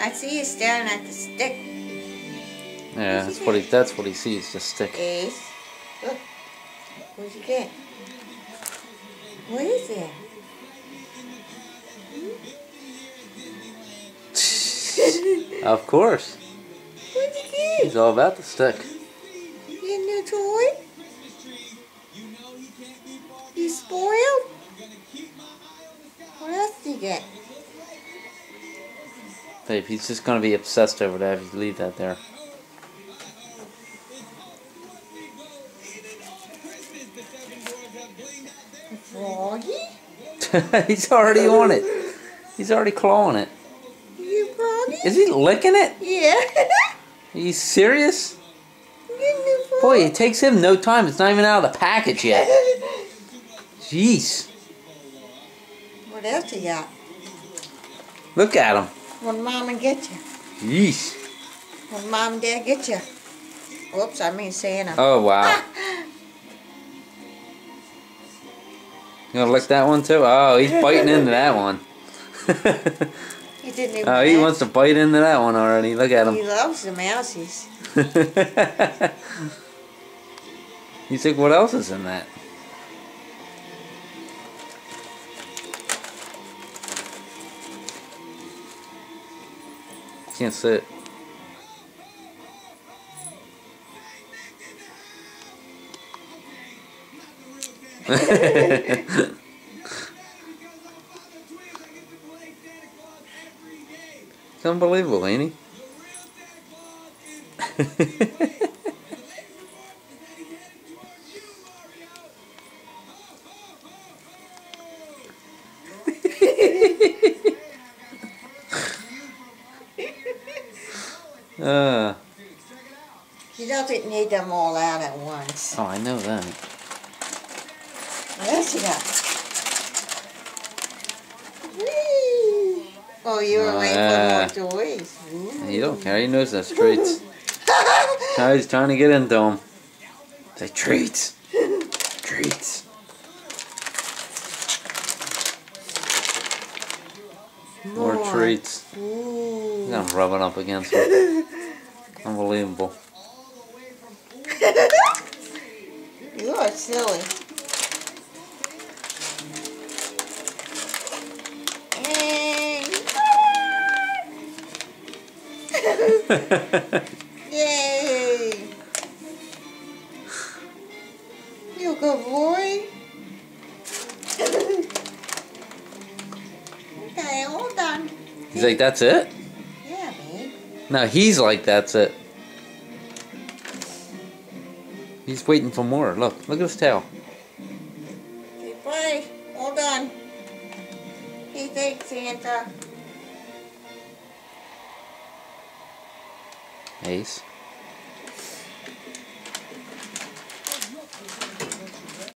I see you staring at the stick. Yeah, that's what he sees, the stick. Ace. Look. What'd you get? What is it? Of course. What'd you get? He's all about the stick. You get a new toy? You spoiled? What else did you get? Babe, he's just gonna be obsessed over that if you leave that there. A froggy? He's already on it. He's already clawing it. You froggy? Is he licking it? Yeah. Are you serious? You get a new froggy? Boy, it takes him no time. It's not even out of the package yet. Jeez. What else you got? Look at him. What did Mom and get you? Yeesh. What did Mom and Dad get you? Whoops, I mean Santa. Oh, wow. You gonna lick that one too? Oh, he's biting into that one. He didn't even Oh, he wants to bite into that one already. Look at him. He loves the mousies. You think what else is in that? Can't see it. It's unbelievable, ain't he? He doesn't need them all out at once. Oh, I know that. What else you got? Whee! Oh, you were waiting for more toys. Ooh. He don't care. He knows the treats. Now he's trying to get into them. Say treats. Treats. More treats. Ooh. I'm rubbing up against him. Unbelievable. You are silly. Yay! You a good boy. Okay, all done. He's like, that's it? Yeah, babe. No, he's like, that's it. He's waiting for more. Look at his tail. Okay, bye. All done. He thanks Santa. Ace.